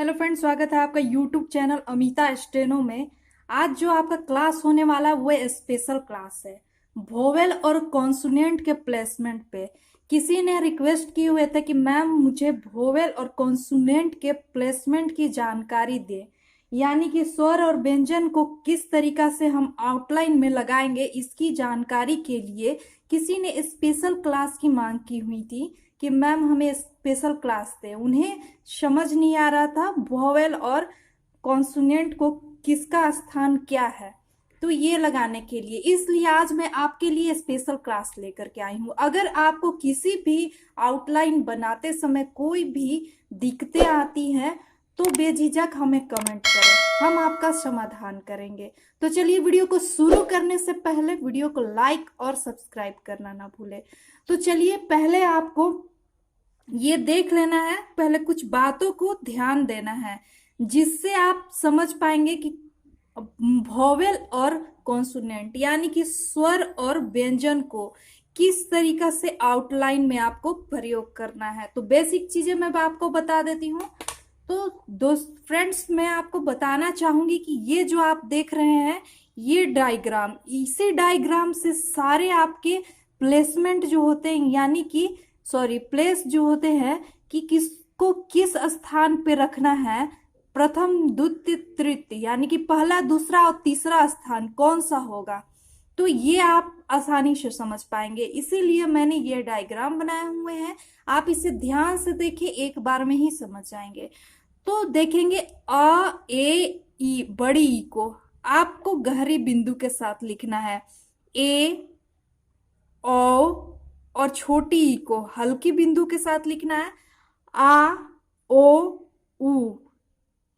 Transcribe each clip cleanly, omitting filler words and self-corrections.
Hello friends, स्वागत है आपका यूट्यूब चैनल अमिता स्टेनो में। आज जो आपका क्लास होने वाला है वो स्पेशल क्लास है वोवेल और कॉन्सोनेंट के प्लेसमेंट पे। किसी ने रिक्वेस्ट की हुए थे कि मैम मुझे वोवेल और कॉन्सोनेंट के प्लेसमेंट की जानकारी दे, यानी कि स्वर और व्यंजन को किस तरीका से हम आउटलाइन में लगाएंगे, इसकी जानकारी के लिए किसी ने स्पेशल क्लास की मांग की हुई थी कि मैम हमें स्पेशल क्लास दे। उन्हें समझ नहीं आ रहा था वोवेल और कॉन्सोनेंट को किसका स्थान क्या है, तो ये लगाने के लिए इसलिए आज मैं आपके लिए स्पेशल क्लास लेकर के आई हूँ। अगर आपको किसी भी आउटलाइन बनाते समय कोई भी दिक्कतें आती हैं तो बेझिझक हमें कमेंट करें, हम आपका समाधान करेंगे। तो चलिए, वीडियो को शुरू करने से पहले वीडियो को लाइक और सब्सक्राइब करना ना भूले। तो चलिए, पहले आपको ये देख लेना है, पहले कुछ बातों को ध्यान देना है जिससे आप समझ पाएंगे कि वोवेल और कॉन्सोनेंट यानी कि स्वर और व्यंजन को किस तरीका से आउटलाइन में आपको प्रयोग करना है। तो बेसिक चीजें मैं आपको बता देती हूँ। तो दोस्त फ्रेंड्स, मैं आपको बताना चाहूंगी कि ये जो आप देख रहे हैं ये डायग्राम, इसी डायग्राम से सारे आपके प्लेसमेंट जो होते हैं, यानी कि प्लेस जो होते हैं कि किसको किस स्थान पे रखना है, प्रथम द्वितीय तृतीय यानी कि पहला दूसरा और तीसरा स्थान कौन सा होगा, तो ये आप आसानी से समझ पाएंगे। इसीलिए मैंने ये डायग्राम बनाए हुए हैं, आप इसे ध्यान से देखिए, एक बार में ही समझ जाएंगे। तो देखेंगे अ ए ई, बड़ी ई को आपको गहरी बिंदु के साथ लिखना है, ए ओ, और छोटी ई को हल्की बिंदु के साथ लिखना है, आ ओ उ।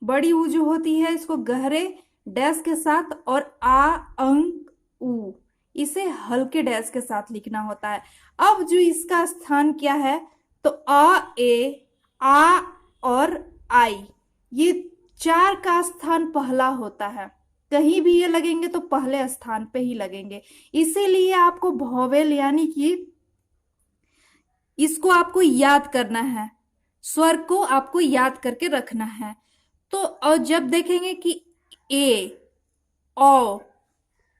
बड़ी ऊ जो होती है इसको गहरे डैश के साथ, और आ अंक उ इसे हल्के डैश के साथ लिखना होता है। अब जो इसका स्थान क्या है, तो अ ए आ और आई, ये चार का स्थान पहला होता है। कहीं भी ये लगेंगे तो पहले स्थान पे ही लगेंगे। इसीलिए आपको वोवेल यानी कि इसको आपको याद करना है, स्वर को आपको याद करके रखना है। तो और जब देखेंगे कि ए ओ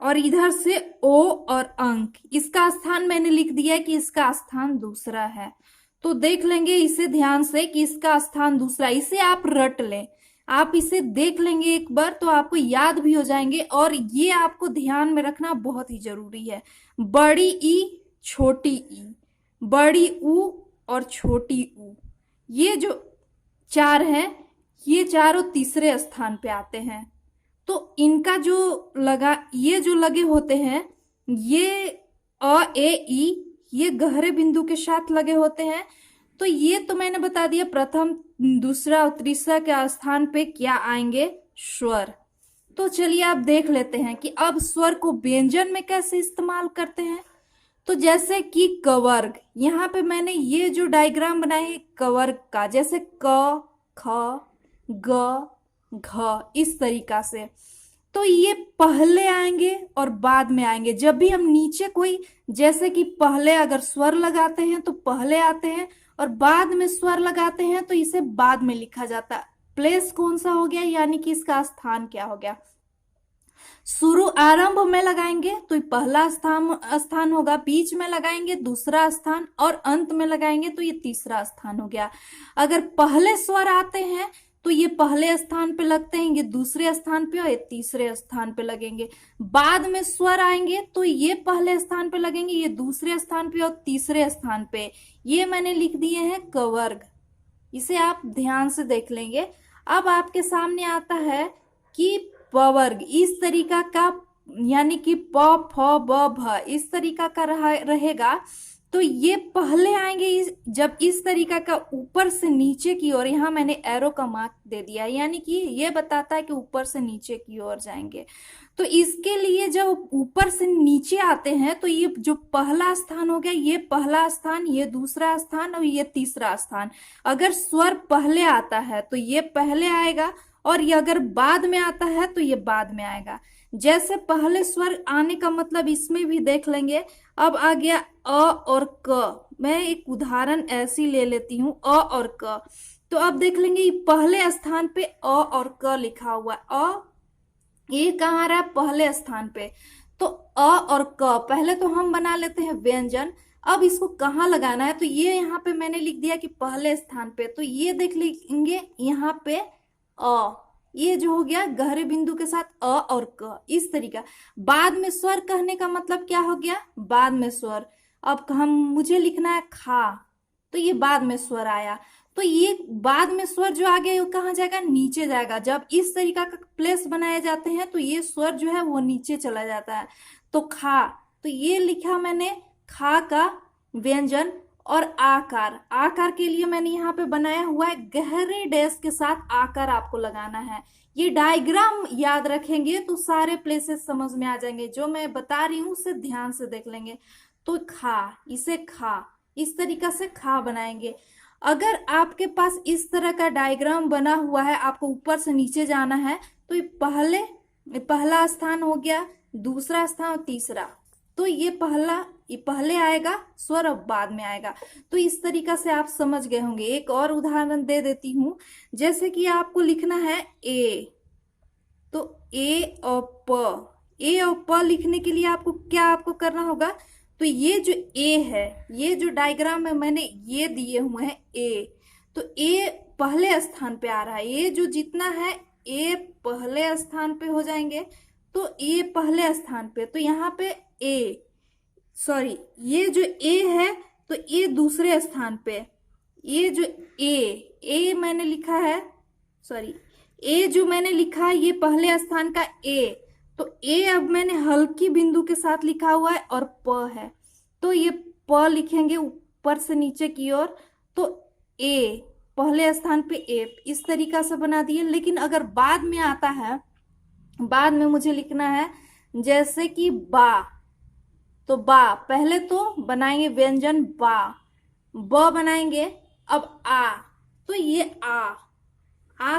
और इधर से ओ और अंक, इसका स्थान मैंने लिख दिया है कि इसका स्थान दूसरा है। तो देख लेंगे इसे ध्यान से कि इसका स्थान दूसरा, इसे आप रट लें, आप इसे देख लेंगे एक बार तो आपको याद भी हो जाएंगे। और ये आपको ध्यान में रखना बहुत ही जरूरी है, बड़ी ई छोटी ई, बड़ी ऊ और छोटी ऊ, ये जो चार हैं ये चारों तीसरे स्थान पे आते हैं। तो इनका जो ये जो लगे होते हैं, ये अ ए ई, ये गहरे बिंदु के साथ लगे होते हैं। तो ये तो मैंने बता दिया प्रथम दूसरा और तीसरा के स्थान पे क्या आएंगे, स्वर। तो चलिए आप देख लेते हैं कि अब स्वर को व्यंजन में कैसे इस्तेमाल करते हैं। तो जैसे कि कवर्ग, यहाँ पे मैंने ये जो डायग्राम बनाई है कवर्ग का, जैसे क ख ग घ, इस तरीका से। तो ये पहले आएंगे और बाद में आएंगे। जब भी हम नीचे कोई, जैसे कि पहले अगर स्वर लगाते हैं तो पहले आते हैं, और बाद में स्वर लगाते हैं तो इसे बाद में लिखा जाता है। प्लेस कौन सा हो गया, यानी कि इसका स्थान क्या हो गया। शुरू आरंभ में लगाएंगे तो पहला स्थान होगा, बीच में लगाएंगे दूसरा स्थान, और अंत में लगाएंगे तो ये तीसरा स्थान हो गया। अगर पहले स्वर आते हैं तो ये पहले स्थान पे लगते हैं, ये दूसरे स्थान पे और ये तीसरे स्थान पे लगेंगे। बाद में स्वर आएंगे तो ये पहले स्थान पे लगेंगे, ये दूसरे स्थान पे और तीसरे स्थान पे। ये मैंने लिख दिए हैं कवर्ग, इसे आप ध्यान से देख लेंगे। अब आपके सामने आता है कि पवर्ग, इस तरीका का, यानी कि प फ ब भ, इस तरीका का रहेगा। तो ये पहले आएंगे जब इस तरीका का ऊपर से नीचे की ओर, यहाँ मैंने एरो का मार्क दे दिया, यानी कि ये बताता है कि ऊपर से नीचे की ओर जाएंगे। तो इसके लिए जब ऊपर से नीचे आते हैं तो ये जो पहला स्थान हो गया, ये पहला स्थान, ये दूसरा स्थान और ये तीसरा स्थान। अगर स्वर पहले आता है तो ये पहले आएगा, और ये अगर बाद में आता है तो ये बाद में आएगा। जैसे पहले स्वर आने का मतलब इसमें भी देख लेंगे। अब आ गया अ और क, मैं एक उदाहरण ऐसी ले लेती हूँ, अ और क। तो अब देख लेंगे ये पहले स्थान पे अ और क लिखा हुआ है। ये कहाँ आ रहा है? पहले स्थान पे। तो अ और क पहले तो हम बना लेते हैं व्यंजन। अब इसको कहाँ लगाना है? तो ये यहाँ पे मैंने लिख दिया कि पहले स्थान पे। तो ये देख लेंगे यहाँ पे अ, ये जो हो गया गहरे बिंदु के साथ अ और क, इस तरीका। बाद में स्वर कहने का मतलब क्या हो गया? बाद में स्वर। अब हम मुझे लिखना है खा, तो ये बाद में स्वर आया। तो ये बाद में स्वर जो आ गया वो कहाँ जाएगा? नीचे जाएगा। जब इस तरीका का प्लेस बनाए जाते हैं तो ये स्वर जो है वो नीचे चला जाता है। तो खा, तो ये लिखा मैंने खा का व्यंजन। और आकार, आकार के लिए मैंने यहाँ पे बनाया हुआ है गहरे डैश के साथ आकार आपको लगाना है। ये डायग्राम याद रखेंगे तो सारे प्लेसेस समझ में आ जाएंगे। जो मैं बता रही हूँ उसे ध्यान से देख लेंगे। तो खा, इसे खा, इस तरीका से खा बनाएंगे। अगर आपके पास इस तरह का डायग्राम बना हुआ है, आपको ऊपर से नीचे जाना है, तो ये पहला स्थान हो गया, दूसरा स्थान और तीसरा। तो ये पहले आएगा स्वर, अब बाद में आएगा। तो इस तरीका से आप समझ गए होंगे। एक और उदाहरण दे देती हूँ। जैसे कि आपको लिखना है ए, तो ए और प लिखने के लिए आपको करना होगा? तो ये जो ए है, ये जो डायग्राम में मैंने ये दिए हुए हैं ए, तो ए पहले स्थान पे आ रहा है। ये जो जितना है ए पहले स्थान पे हो जाएंगे। तो ए पहले स्थान पे, तो यहाँ पे ये जो ए है तो ए दूसरे स्थान पे। ये जो ए मैंने लिखा है, ए जो मैंने लिखा है ये पहले स्थान का ए। तो ए अब मैंने हल्की बिंदु के साथ लिखा हुआ है और प है। तो ये प लिखेंगे ऊपर से नीचे की ओर। तो ए पहले स्थान पे ए, इस तरीका से बना दिए। लेकिन अगर बाद में आता है, बाद में मुझे लिखना है जैसे कि बा, तो बा पहले तो बनाएंगे व्यंजन बा, ब बनाएंगे। अब आ, तो ये आ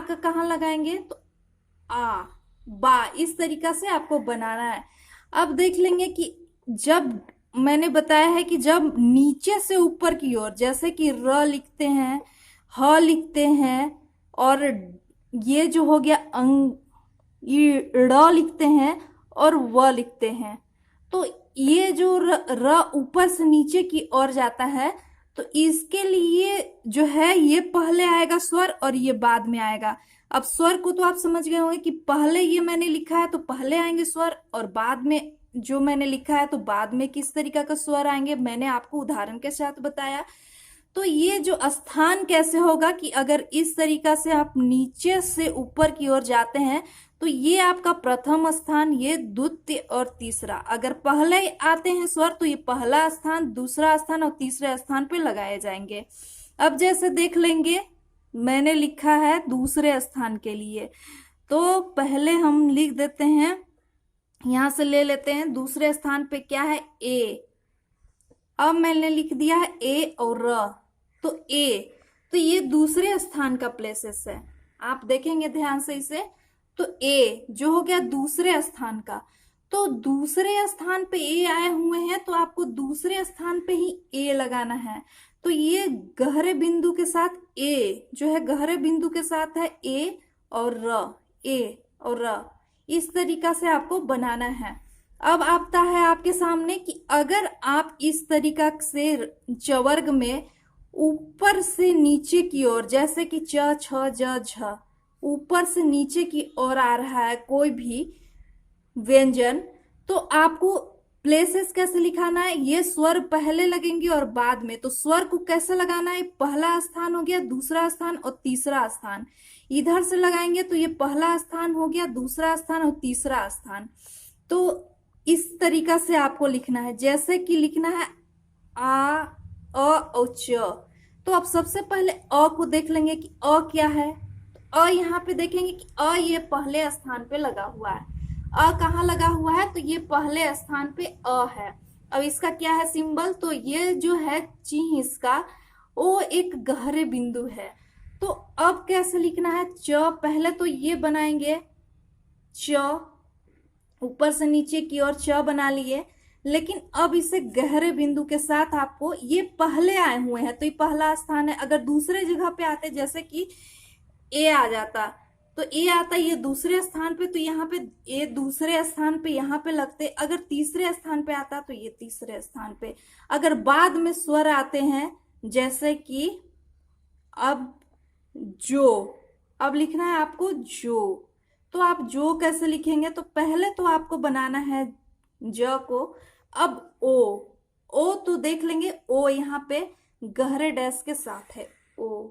का कहाँ लगाएंगे? तो आ, बा, इस तरीका से आपको बनाना है। अब देख लेंगे कि जब मैंने बताया है कि जब नीचे से ऊपर की ओर, जैसे कि र लिखते हैं, ह लिखते हैं, और ये जो हो गया ये ड़ लिखते हैं और व लिखते हैं। तो ये जो र ऊपर से नीचे की ओर जाता है, तो इसके लिए जो है ये पहले आएगा स्वर और ये बाद में आएगा। अब स्वर को तो आप समझ गए होंगे कि पहले ये मैंने लिखा है तो पहले आएंगे स्वर, और बाद में जो मैंने लिखा है तो बाद में किस तरीका का स्वर आएंगे, मैंने आपको उदाहरण के साथ बताया। तो ये जो स्थान कैसे होगा कि अगर इस तरीका से आप नीचे से ऊपर की ओर जाते हैं तो ये आपका प्रथम स्थान, ये द्वितीय और तीसरा। अगर पहले आते हैं स्वर तो ये पहला स्थान, दूसरा स्थान और तीसरे स्थान पे लगाए जाएंगे। अब जैसे देख लेंगे, मैंने लिखा है दूसरे स्थान के लिए, तो पहले हम लिख देते हैं, यहां से ले लेते हैं। दूसरे स्थान पे क्या है? ए। अब मैंने लिख दिया है ए और र, तो ए, तो ये दूसरे स्थान का प्लेसेस है। आप देखेंगे ध्यान से इसे, तो ए जो हो गया दूसरे स्थान का। तो दूसरे स्थान पे ए आए हुए हैं तो आपको दूसरे स्थान पे ही ए लगाना है। तो ये गहरे बिंदु के साथ ए जो है, गहरे बिंदु के साथ है ए और र, ए और र, इस तरीका से आपको बनाना है। अब आता है आपके सामने कि अगर आप इस तरीका से चवर्ग में ऊपर से नीचे की ओर, जैसे कि च छ ज झ, ऊपर से नीचे की ओर आ रहा है कोई भी व्यंजन, तो आपको प्लेसेस कैसे लिखाना है? ये स्वर पहले लगेंगे और बाद में। तो स्वर को कैसे लगाना है? पहला स्थान हो गया, दूसरा स्थान और तीसरा स्थान। इधर से लगाएंगे तो ये पहला स्थान हो गया, दूसरा स्थान और तीसरा स्थान। तो इस तरीका से आपको लिखना है। जैसे कि लिखना है आ, अ और च। तो अब सबसे पहले अ को देख लेंगे कि अ क्या है। अ यहाँ पे देखेंगे कि अ ये पहले स्थान पे लगा हुआ है। अ कहाँ लगा हुआ है? तो ये पहले स्थान पे अ है। अब इसका क्या है सिंबल? तो ये जो है चिन्ह इसका, वो एक गहरे बिंदु है। तो अब कैसे लिखना है? च पहले तो ये बनाएंगे, च ऊपर से नीचे की ओर च बना लिए। लेकिन अब इसे गहरे बिंदु के साथ आपको, ये पहले आए हुए हैं तो ये पहला स्थान है। अगर दूसरे जगह पे आते, जैसे कि ए आ जाता, तो ए आता ये दूसरे स्थान पे, तो यहाँ पे ए दूसरे स्थान पे यहाँ पे लगते। अगर तीसरे स्थान पे आता तो ये तीसरे स्थान पे। अगर बाद में स्वर आते हैं, जैसे कि अब जो, अब लिखना है आपको जो, तो आप जो कैसे लिखेंगे, तो पहले तो आपको बनाना है ज को। अब ओ, ओ तो देख लेंगे, ओ यहाँ पे गहरे डैश के साथ है, ओ,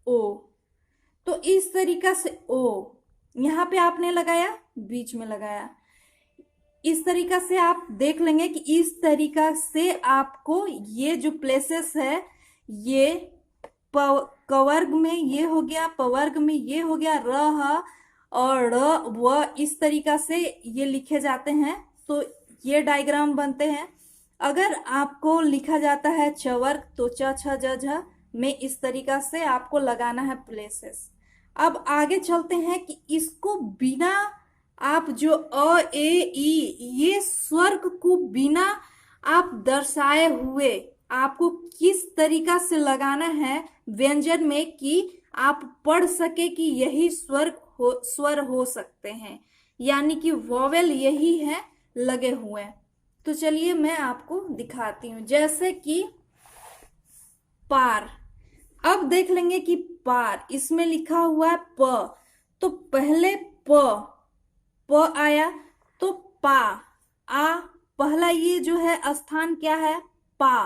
ओ। तो इस तरीका से ओ यहाँ पे आपने लगाया, बीच में लगाया। इस तरीका से आप देख लेंगे कि इस तरीका से आपको ये जो प्लेसेस है, ये कवर्ग में ये हो गया, पवर्ग में ये हो गया, र और ड़ व, इस तरीका से ये लिखे जाते हैं। तो ये डायग्राम बनते हैं। अगर आपको लिखा जाता है चवर्ग, तो च छ ज झ में इस तरीका से आपको लगाना है प्लेसेस। अब आगे चलते हैं कि इसको बिना आप जो अ ए ई, ये स्वर को बिना आप दर्शाए हुए आपको किस तरीका से लगाना है व्यंजन में, कि आप पढ़ सके कि यही स्वर हो सकते हैं, यानी कि वोवेल यही है लगे हुए। तो चलिए मैं आपको दिखाती हूं, जैसे कि पार। अब देख लेंगे कि पार, इसमें लिखा हुआ है प, तो पहले प आया, तो पा, आ, पहला ये जो है स्थान क्या है, पा,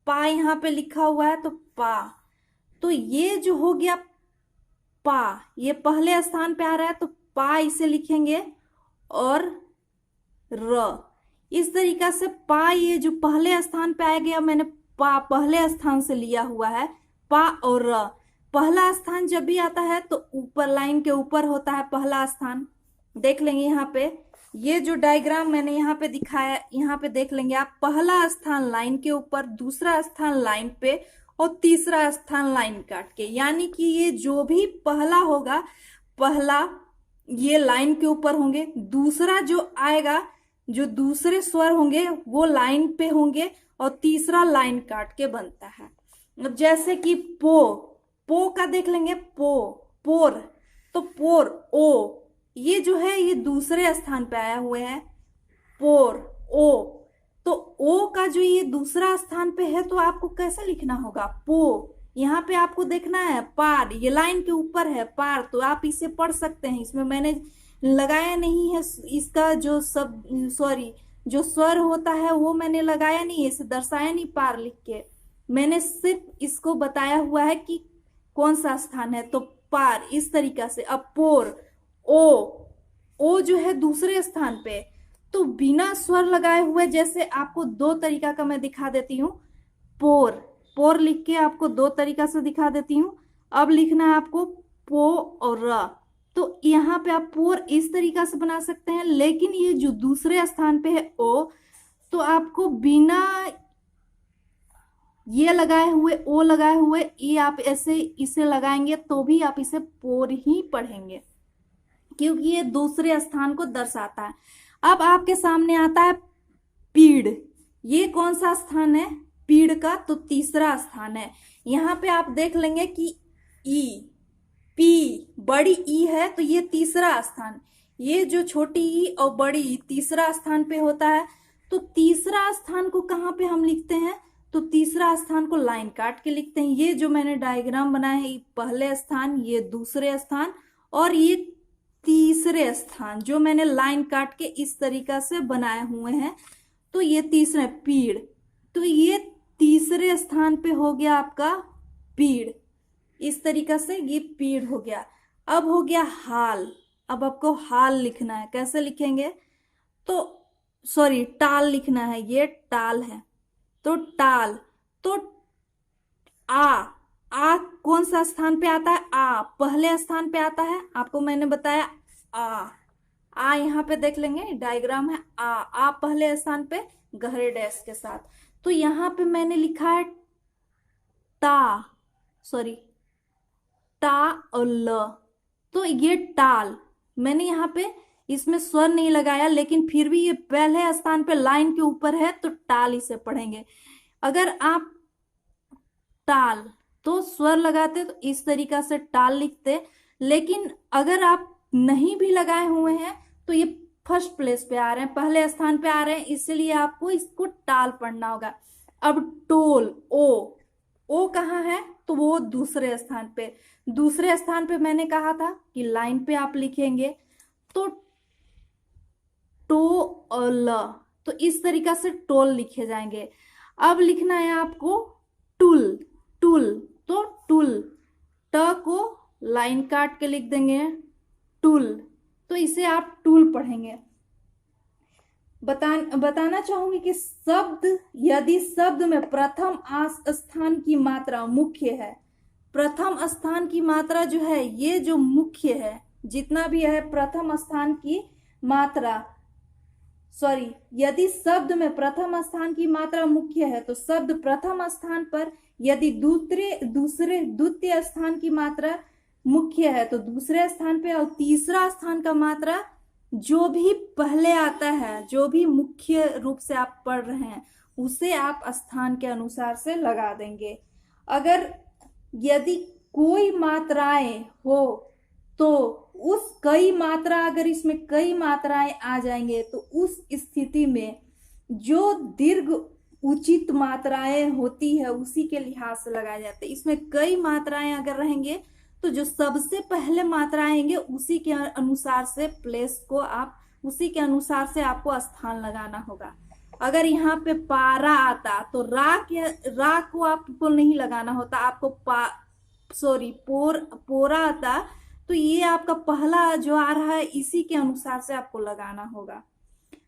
पा यहाँ पे लिखा हुआ है, तो पा। तो ये जो हो गया पा, ये पहले स्थान पे आ रहा है, तो पा इसे लिखेंगे, और र, इस तरीका से पा, ये जो पहले स्थान पे आ गया, मैंने पा पहले स्थान से लिया हुआ है, पा और र। पहला स्थान जब भी आता है तो ऊपर लाइन के ऊपर होता है पहला स्थान। देख लेंगे यहाँ पे, ये जो डायग्राम मैंने यहाँ पे दिखाया, यहाँ पे देख लेंगे आप, पहला स्थान लाइन के ऊपर, दूसरा स्थान लाइन पे, और तीसरा स्थान लाइन काट के। यानी कि ये जो भी पहला होगा, पहला ये लाइन के ऊपर होंगे, दूसरा जो आएगा, जो दूसरे स्वर होंगे वो लाइन पे होंगे, और तीसरा लाइन काट के बनता है। अब जैसे कि पो का देख लेंगे, पोर, तो पोर, ओ, ये जो है ये दूसरे स्थान पे आया हुए हैं, पोर, ओ। तो ओ का जो ये दूसरा स्थान पे है, तो आपको कैसे लिखना होगा, पो। यहाँ पे आपको देखना है पार, ये लाइन के ऊपर है पार, तो आप इसे पढ़ सकते हैं। इसमें मैंने लगाया नहीं है इसका जो सब, सॉरी, जो स्वर होता है वो मैंने लगाया नहीं है, इसे दर्शाया नहीं पार लिख के। मैंने सिर्फ इसको बताया हुआ है कि कौन सा स्थान है, तो पार, इस तरीका से। अब पोर, ओ जो है दूसरे स्थान पे, तो बिना स्वर लगाए हुए, जैसे आपको दो तरीका का मैं दिखा देती हूँ। पोर लिख के आपको दो तरीका से दिखा देती हूँ। अब लिखना है आपको पो और र, तो यहाँ पे आप पोर इस तरीका से बना सकते हैं। लेकिन ये जो दूसरे स्थान पे है ओ, तो आपको बिना ये लगाए हुए, ओ लगाए हुए, ये आप ऐसे इसे लगाएंगे तो भी आप इसे पोर ही पढ़ेंगे, क्योंकि ये दूसरे स्थान को दर्शाता है। अब आपके सामने आता है पीड़, ये कौन सा स्थान है, पीड़ का, तो तीसरा स्थान है। यहाँ पे आप देख लेंगे कि ई, पी, बड़ी ई है, तो ये तीसरा स्थान। ये जो छोटी ई और बड़ी ई तीसरा स्थान पे होता है। तो तीसरा स्थान को कहाँ पे हम लिखते हैं, तो तीसरा स्थान को लाइन काट के लिखते हैं। ये जो मैंने डायग्राम बनाया है, ये पहले स्थान, ये दूसरे स्थान, और ये तीसरे स्थान जो मैंने लाइन काट के इस तरीका से बनाए हुए हैं, तो ये तीसरे पीड़, तो ये तीसरे स्थान पे हो गया आपका पीड़। इस तरीका से ये पीड़ हो गया। अब हो गया हाल। अब आपको हाल लिखना है, कैसे लिखेंगे, तो सॉरी, टाल लिखना है, ये टाल है, तो टाल। तो आ कौन सा स्थान पे आता है, आ पहले स्थान पे आता है, आपको मैंने बताया आ यहाँ पे देख लेंगे, डायग्राम है, आ पहले स्थान पे गहरे डैश के साथ। तो यहाँ पे मैंने लिखा है टा और ल, तो ये टाल, मैंने यहाँ पे इसमें स्वर नहीं लगाया, लेकिन फिर भी ये पहले स्थान पे लाइन के ऊपर है तो टाल इसे पढ़ेंगे। अगर आप टाल तो स्वर लगाते तो इस तरीका से टाल लिखते, लेकिन अगर आप नहीं भी लगाए हुए हैं तो ये फर्स्ट प्लेस पे आ रहे हैं, पहले स्थान पे आ रहे हैं, इसलिए आपको इसको टाल पढ़ना होगा। अब टोल, ओ कहाँ है तो वो दूसरे स्थान पे, दूसरे स्थान पे मैंने कहा था कि लाइन पे आप लिखेंगे तो टोल, तो इस तरीका से टोल लिखे जाएंगे। अब लिखना है आपको टूल, टूल तो टूल, ट को लाइन काट के लिख देंगे टूल, तो इसे आप टूल पढ़ेंगे। बताना चाहूंगी कि शब्द, यदि शब्द में प्रथम स्थान की मात्रा मुख्य है, प्रथम स्थान की मात्रा जो है ये जो मुख्य है, जितना भी है प्रथम स्थान की मात्रा, सॉरी, यदि शब्द में प्रथम स्थान की मात्रा मुख्य है तो शब्द प्रथम स्थान पर, यदि द्वितीय स्थान की मात्रा मुख्य है तो दूसरे स्थान पे, और तीसरा स्थान का मात्रा जो भी पहले आता है, जो भी मुख्य रूप से आप पढ़ रहे हैं उसे आप स्थान के अनुसार से लगा देंगे। अगर यदि कोई मात्राएं हो तो उस कई मात्रा, अगर इसमें कई मात्राएं आ जाएंगे तो उस स्थिति में जो दीर्घ उचित मात्राएं होती है उसी के लिहाज से लगाए जाते हैं। इसमें कई मात्राएं अगर रहेंगे तो जो सबसे पहले मात्रा आएंगे उसी के अनुसार से प्लेस को आप, उसी के अनुसार से आपको स्थान लगाना होगा। अगर यहाँ पे पारा आता तो रा को आपको नहीं लगाना होता, आपको पोरा आता तो ये आपका पहला जो आ रहा है इसी के अनुसार से आपको लगाना होगा।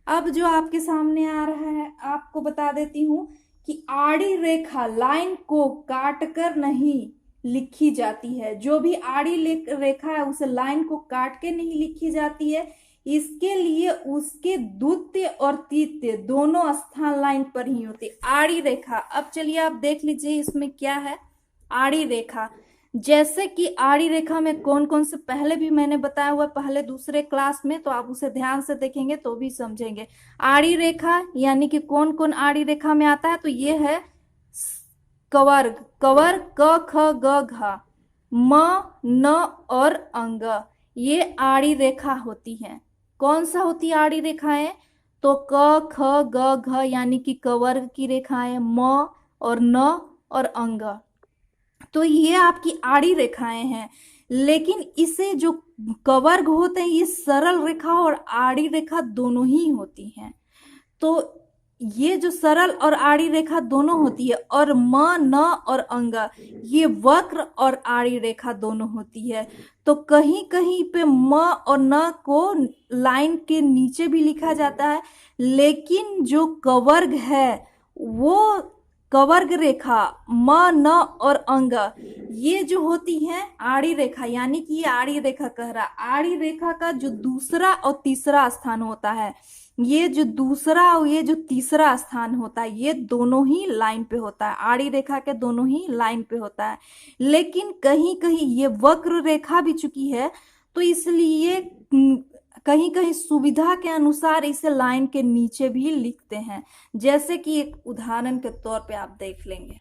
अब जो आपके सामने आ रहा है आपको बता देती हूँ कि आड़ी रेखा लाइन को काटकर नहीं लिखी जाती है, जो भी आड़ी रेखा है उसे लाइन को काट के नहीं लिखी जाती है, इसके लिए उसके द्वितीय और तृतीय दोनों स्थान लाइन पर ही होती है। आड़ी रेखा, अब चलिए आप देख लीजिए इसमें क्या है आड़ी रेखा। जैसे कि आड़ी रेखा में कौन कौन से, पहले भी मैंने बताया हुआ पहले दूसरे क्लास में, तो आप उसे ध्यान से देखेंगे तो भी समझेंगे। आड़ी रेखा यानी कि कौन कौन आड़ी रेखा में आता है, तो ये है कवर्ग, कवर क ख ग घ, म न और अंग, ये आड़ी रेखा होती है। कौन सा होती है आड़ी रेखाएं, तो क ख ग घ यानी कि कवर्ग की रेखाएं, म और न और अंग, तो ये आपकी आड़ी रेखाएं हैं। लेकिन इसे जो कवर्ग होते हैं ये सरल रेखा और आड़ी रेखा दोनों ही होती हैं। तो ये जो सरल और आड़ी रेखा दोनों होती है, और म न और अंग ये वक्र और आड़ी रेखा दोनों होती है। तो कहीं कहीं पे म और न को लाइन के नीचे भी लिखा जाता है, लेकिन जो कवर्ग है वो कवर्ग रेखा म न और अंग ये जो होती है आड़ी रेखा, यानी कि ये आड़ी रेखा कह रहा, आड़ी रेखा का जो दूसरा और तीसरा स्थान होता है, ये जो दूसरा और ये जो तीसरा स्थान होता है ये दोनों ही लाइन पे होता है, आड़ी रेखा के दोनों ही लाइन पे होता है। लेकिन कहीं कहीं ये वक्र रेखा भी चुकी है तो इसलिए कहीं कहीं सुविधा के अनुसार इसे लाइन के नीचे भी लिखते हैं, जैसे कि एक उदाहरण के तौर पे आप देख लेंगे।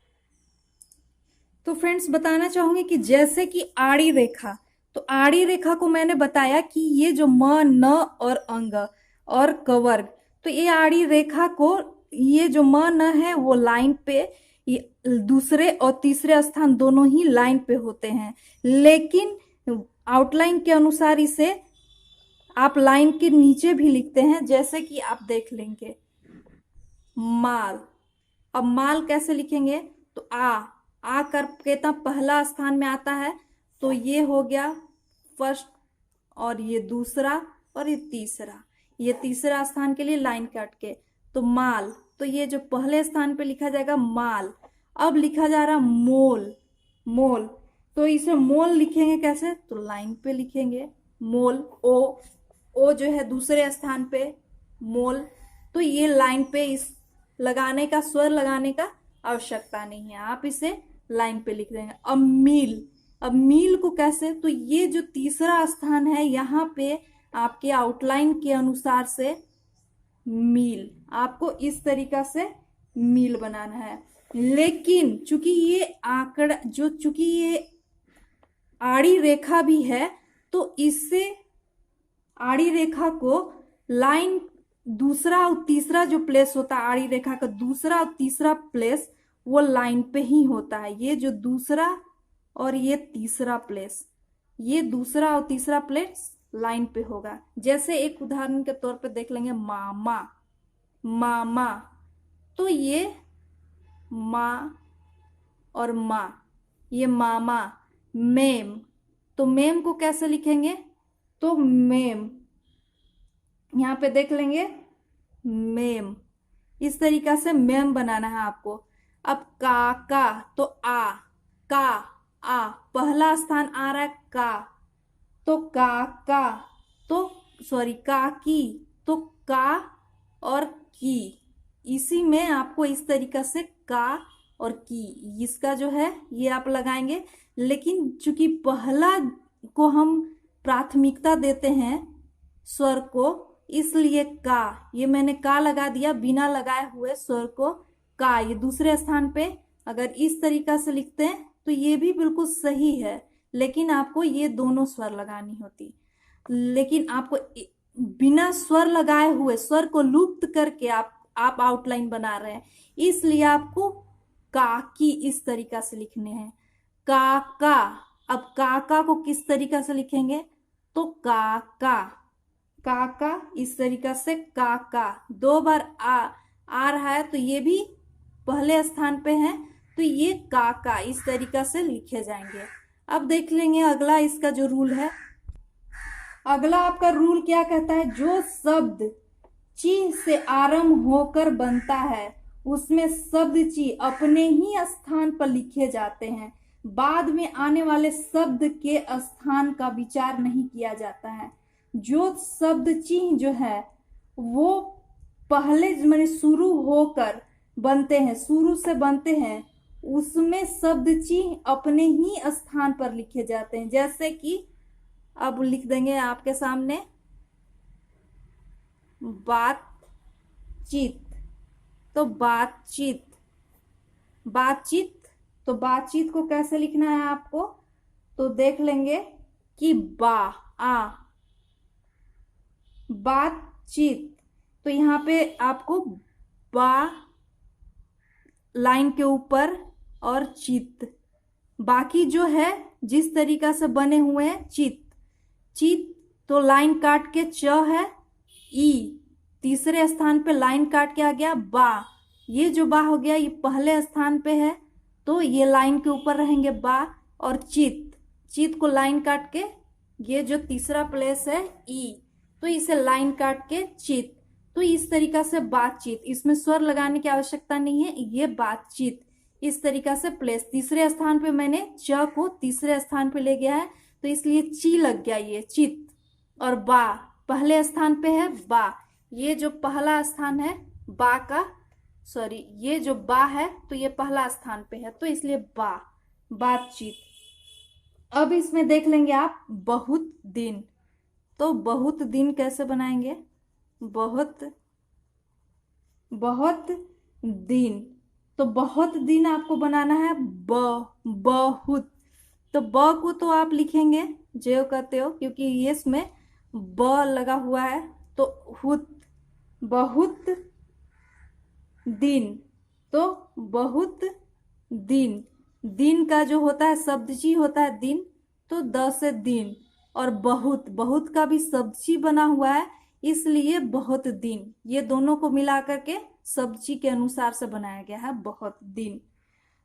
तो फ्रेंड्स बताना चाहूंगी कि जैसे कि आड़ी रेखा, तो आड़ी रेखा को मैंने बताया कि ये जो म न और अंग और कवर्ग, तो ये आड़ी रेखा को ये जो म न है वो लाइन पे, ये दूसरे और तीसरे स्थान दोनों ही लाइन पे होते हैं, लेकिन आउटलाइन के अनुसार इसे आप लाइन के नीचे भी लिखते हैं, जैसे कि आप देख लेंगे माल। अब माल कैसे लिखेंगे, तो आ करके तब पहला स्थान में आता है, तो ये हो गया फर्स्ट, और ये दूसरा और ये तीसरा, ये तीसरा स्थान के लिए लाइन काट के, तो माल, तो ये जो पहले स्थान पे लिखा जाएगा माल। अब लिखा जा रहा मोल, मोल, तो इसे मोल लिखेंगे कैसे, तो लाइन पे लिखेंगे मोल, ओ जो है दूसरे स्थान पे मोल, तो ये लाइन पे इस लगाने का, स्वर लगाने का आवश्यकता नहीं है, आप इसे लाइन पे लिख देंगे। अब मील को कैसे, तो ये जो तीसरा स्थान है यहाँ पे आपके आउटलाइन के अनुसार से मील, आपको इस तरीका से मील बनाना है। लेकिन चूंकि ये आंकड़ा चूंकि ये आड़ी रेखा भी है, तो इससे आड़ी रेखा को लाइन दूसरा और तीसरा जो प्लेस होता है आड़ी रेखा का दूसरा और तीसरा प्लेस वो लाइन पे ही होता है। ये जो दूसरा और ये तीसरा प्लेस, ये दूसरा और तीसरा प्लेस लाइन पे होगा। जैसे एक उदाहरण के तौर पे देख लेंगे मामा, मामा, तो ये माँ और माँ, ये मामा। मेम, तो मेम को कैसे लिखेंगे, तो मेम, यहाँ पे देख लेंगे मेम, इस तरीका से मेम बनाना है आपको। अब काका, तो का आ, पहला स्थान आ रहा है का, तो काका, तो सॉरी काकी, तो का और की, इसी में आपको इस तरीका से का और की, इसका जो है ये आप लगाएंगे। लेकिन चूंकि पहला को हम प्राथमिकता देते हैं स्वर को, इसलिए का, ये मैंने का लगा दिया बिना लगाए हुए स्वर को का, ये दूसरे स्थान पे। अगर इस तरीका से लिखते हैं तो ये भी बिल्कुल सही है, लेकिन आपको ये दोनों स्वर लगानी होती। लेकिन आपको बिना स्वर लगाए हुए, स्वर को लुप्त करके आप आउटलाइन बना रहे हैं, इसलिए आपको का की इस तरीका से लिखने हैं। काका, अब काका को किस तरीका से लिखेंगे, तो काका, काका, इस तरीका से काका, दो बार आ रहा है तो ये भी पहले स्थान पे है, तो ये काका इस तरीका से लिखे जाएंगे। अब देख लेंगे अगला इसका जो रूल है। अगला आपका रूल क्या कहता है, जो शब्द ची से आरंभ होकर बनता है उसमें शब्द ची अपने ही स्थान पर लिखे जाते हैं, बाद में आने वाले शब्द के स्थान का विचार नहीं किया जाता है। जो शब्द चिन्ह जो है वो पहले मैंने शुरू होकर बनते हैं, शुरू से बनते हैं, उसमें शब्द चिन्ह अपने ही स्थान पर लिखे जाते हैं। जैसे कि अब लिख देंगे आपके सामने बातचीत, तो बातचीत, बातचीत, तो बातचीत को कैसे लिखना है आपको, तो देख लेंगे कि बातचीत, तो यहाँ पे आपको बा लाइन के ऊपर और चित, बाकी जो है जिस तरीका से बने हुए हैं चित, चित, तो लाइन काट के च है, ई तीसरे स्थान पे लाइन काट के आ गया बा, ये जो बा हो गया ये पहले स्थान पे है, तो ये लाइन के ऊपर रहेंगे बा, और चित, चित को लाइन काट के ये जो तीसरा प्लेस है ई, तो इसे लाइन काट के चित, तो इस तरीका से बातचीत, इसमें स्वर लगाने की आवश्यकता नहीं है, ये बातचीत इस तरीका से प्लेस, तीसरे स्थान पे मैंने च को तीसरे स्थान पे ले गया है तो इसलिए ची लग गया ये चित, और बा पहले स्थान पे है बा, ये जो पहला स्थान है बा का, सॉरी ये जो बा है तो ये पहला स्थान पे है, तो इसलिए बा, बातचीत। अब इसमें देख लेंगे आप बहुत दिन, तो बहुत दिन कैसे बनाएंगे, बहुत दिन, तो बहुत दिन आपको बनाना है बहुत, तो ब को तो आप लिखेंगे जो कहते हो क्योंकि ये इसमें ब लगा हुआ है, तो हुत, बहुत दिन, तो बहुत दिन, दिन का जो होता है शब्दची होता है दिन, तो द से दिन, और बहुत, बहुत का भी शब्दची बना हुआ है इसलिए बहुत दिन, ये दोनों को मिला करके शब्दची के अनुसार से बनाया गया है बहुत दिन।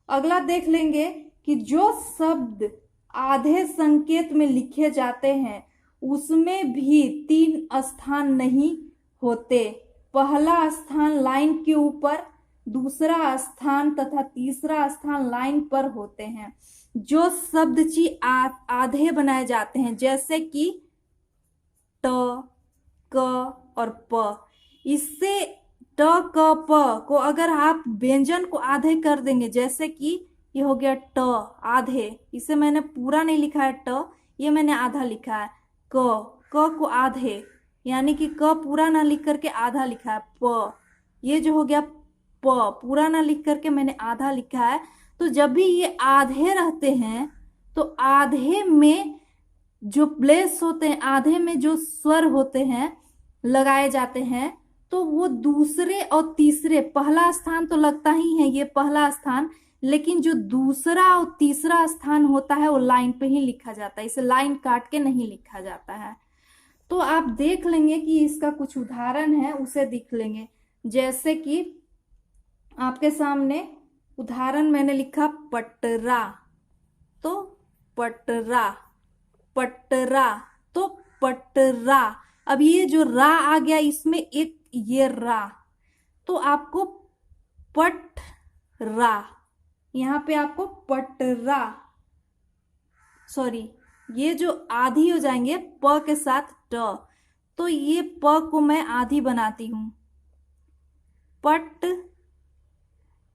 अगला देख लेंगे कि जो शब्द आधे संकेत में लिखे जाते हैं उसमें भी 3 स्थान नहीं होते, पहला स्थान लाइन के ऊपर, दूसरा स्थान तथा तीसरा स्थान लाइन पर होते हैं। जो शब्द ची आधे बनाए जाते हैं जैसे कि ट, क और प, इससे ट क प को अगर आप व्यंजन को आधे कर देंगे, जैसे कि ये हो गया ट आधे, इसे मैंने पूरा नहीं लिखा है ट, ये मैंने आधा लिखा है क, क को आधे, यानी कि क पूरा ना लिख करके आधा लिखा है, प। ये जो हो गया प, पूरा ना लिख करके मैंने आधा लिखा है। तो जब भी ये आधे रहते हैं तो आधे में जो प्लेस होते हैं, आधे में जो स्वर होते हैं लगाए जाते हैं, तो वो दूसरे और तीसरे, पहला स्थान तो लगता ही है, ये पहला स्थान, लेकिन जो दूसरा और तीसरा स्थान होता है वो लाइन पे ही लिखा जाता है, इसे लाइन काट के नहीं लिखा जाता है। तो आप देख लेंगे कि इसका कुछ उदाहरण है, उसे देख लेंगे। जैसे कि आपके सामने उदाहरण मैंने लिखा पटरा, तो पटरा, पटरा, तो पटरा। अब ये जो रा आ गया, इसमें एक ये रा, तो आपको पट रा, यहां पे आपको पटरा, सॉरी, ये जो आधी हो जाएंगे प के साथ ट, तो ये प को मैं आधी बनाती हूं, पट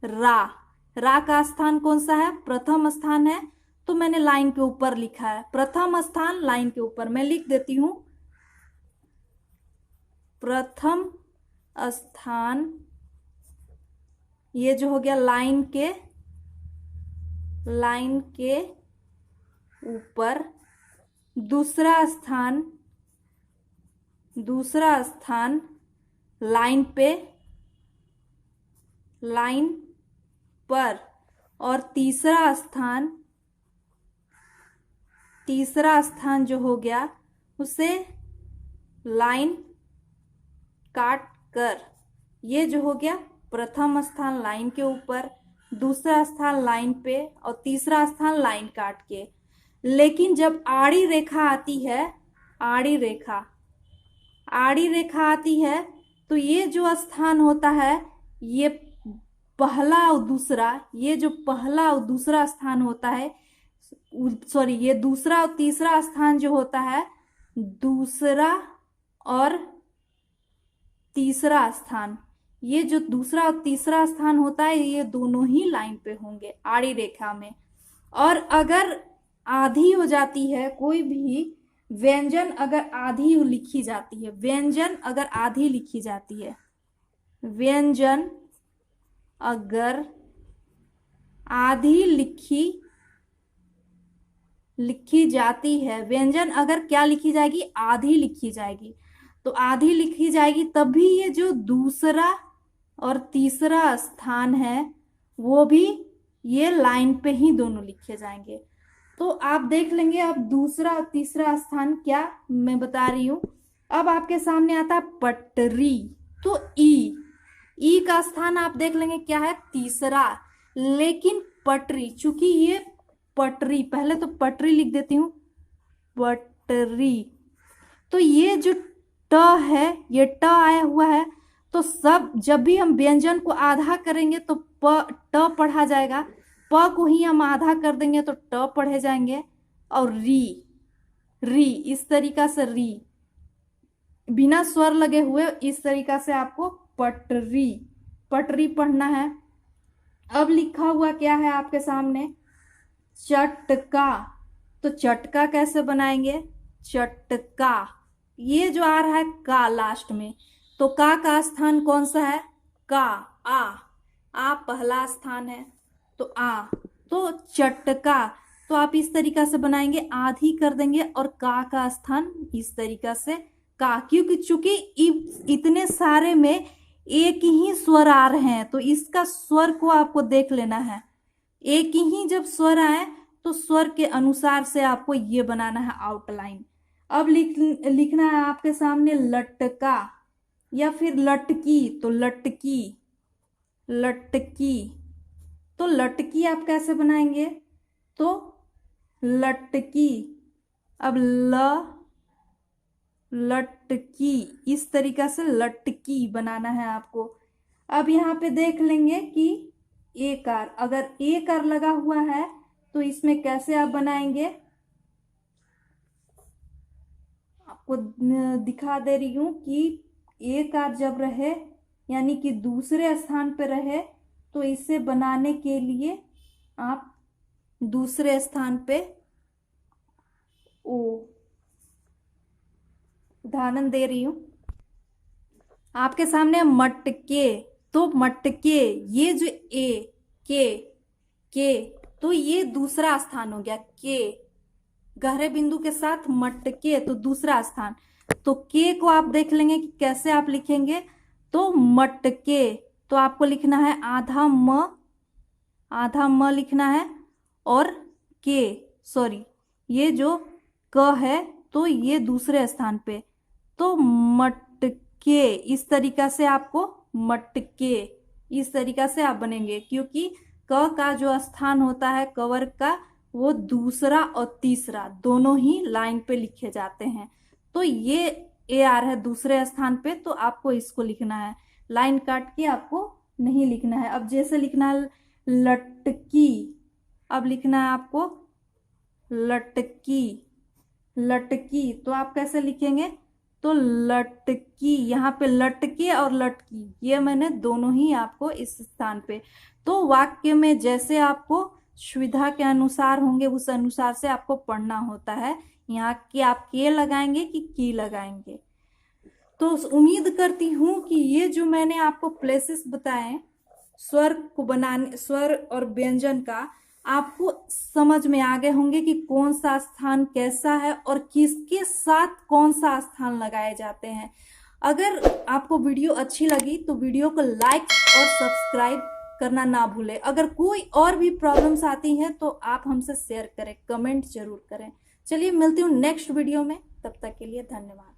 रा। रा का स्थान कौन सा है? प्रथम स्थान है, तो मैंने लाइन के ऊपर लिखा है, प्रथम स्थान लाइन के ऊपर मैं लिख देती हूं, प्रथम स्थान। ये जो हो गया लाइन के ऊपर, दूसरा स्थान लाइन पर, और तीसरा स्थान जो हो गया उसे लाइन काट कर। ये जो हो गया प्रथम स्थान लाइन के ऊपर, दूसरा स्थान लाइन पे, और तीसरा स्थान लाइन काट के। लेकिन जब आड़ी रेखा आती है, आड़ी रेखा आती है, तो ये जो स्थान होता है, ये पहला और दूसरा, ये जो पहला और दूसरा स्थान होता है, सॉरी, ये दूसरा और तीसरा स्थान जो होता है, दूसरा और तीसरा स्थान, ये जो दूसरा और तीसरा स्थान होता है, ये दोनों ही लाइन पे होंगे आड़ी रेखा में। और अगर आधी हो जाती है, कोई भी व्यंजन अगर आधी लिखी जाती है, व्यंजन अगर आधी लिखी जाती है, व्यंजन अगर आधी लिखी जाती है, व्यंजन अगर क्या लिखी जाएगी? आधी लिखी जाएगी। तो आधी लिखी जाएगी, तभी ये जो दूसरा और तीसरा स्थान है वो भी ये लाइन पे ही दोनों लिखे जाएंगे। तो आप देख लेंगे अब दूसरा और तीसरा स्थान क्या मैं बता रही हूं। अब आपके सामने आता है पटरी, तो ई का स्थान आप देख लेंगे क्या है? तीसरा। लेकिन पटरी, चूंकि ये पटरी, पहले तो पटरी लिख देती हूं, पटरी, तो ये जो ट है, ये ट आया हुआ है, तो सब जब भी हम व्यंजन को आधा करेंगे तो ट पढ़ा जाएगा, प को ही हम आधा कर देंगे तो ट पढ़े जाएंगे, और री इस तरीका से, री बिना स्वर लगे हुए इस तरीका से आपको पटरी पढ़ना है। अब लिखा हुआ क्या है आपके सामने? चटका, तो चटका कैसे बनाएंगे? चटका, ये जो आ रहा है का लास्ट में, तो का स्थान कौन सा है? का, आ पहला स्थान है, तो तो चटका, तो आप इस तरीका से बनाएंगे, आधी कर देंगे और का स्थान इस तरीका से का, क्योंकि चूंकि इतने सारे में एक ही स्वर आ रहे हैं, तो इसका स्वर को आपको देख लेना है। एक ही जब स्वर आए तो स्वर के अनुसार से आपको ये बनाना है आउटलाइन। अब लिखना है आपके सामने लटका या फिर लटकी, तो लटकी, तो लटकी आप कैसे बनाएंगे? तो लटकी, अब लटकी, इस तरीका से लटकी बनाना है आपको। अब यहाँ पे देख लेंगे कि एकार, अगर एकार लगा हुआ है तो इसमें कैसे आप बनाएंगे, आपको दिखा दे रही हूं कि एकार जब रहे, यानी कि दूसरे स्थान पे रहे, तो इसे बनाने के लिए आप दूसरे स्थान पे ओ, उदाहरण दे रही हूं आपके सामने। मटके, तो मटके, ये जो के, तो ये दूसरा स्थान हो गया। के गहरे बिंदु के साथ मटके, तो दूसरा स्थान। तो के को आप देख लेंगे कि कैसे आप लिखेंगे। तो मटके, तो आपको लिखना है आधा म लिखना है, और के, सॉरी, ये जो क है तो ये दूसरे स्थान पे, तो मटके, इस तरीका से आपको मटके, इस तरीका से आप बनेंगे, क्योंकि क का जो स्थान होता है कवर का, वो दूसरा और तीसरा दोनों ही लाइन पे लिखे जाते हैं। तो ये ए आ रहा है दूसरे स्थान पे, तो आपको इसको लिखना है, लाइन काट के आपको नहीं लिखना है। अब जैसे लिखना है लटकी, अब लिखना है आपको लटकी, लटकी, तो आप कैसे लिखेंगे। तो लटकी, यहाँ पे लटके और लटकी, ये मैंने दोनों ही आपको इस स्थान पे। तो वाक्य में जैसे आपको सुविधा के अनुसार होंगे उस अनुसार से आपको पढ़ना होता है। यहाँ की आप के लगाएंगे कि की लगाएंगे। तो उम्मीद करती हूँ कि ये जो मैंने आपको प्लेसेस बताए स्वर को बनाने, स्वर और व्यंजन का, आपको समझ में आ गए होंगे कि कौन सा स्थान कैसा है और किसके साथ कौन सा स्थान लगाए जाते हैं। अगर आपको वीडियो अच्छी लगी तो वीडियो को लाइक और सब्सक्राइब करना ना भूलें। अगर कोई और भी प्रॉब्लम्स आती हैं तो आप हमसे शेयर करें, कमेंट जरूर करें। चलिए मिलती हूँ नेक्स्ट वीडियो में, तब तक के लिए धन्यवाद।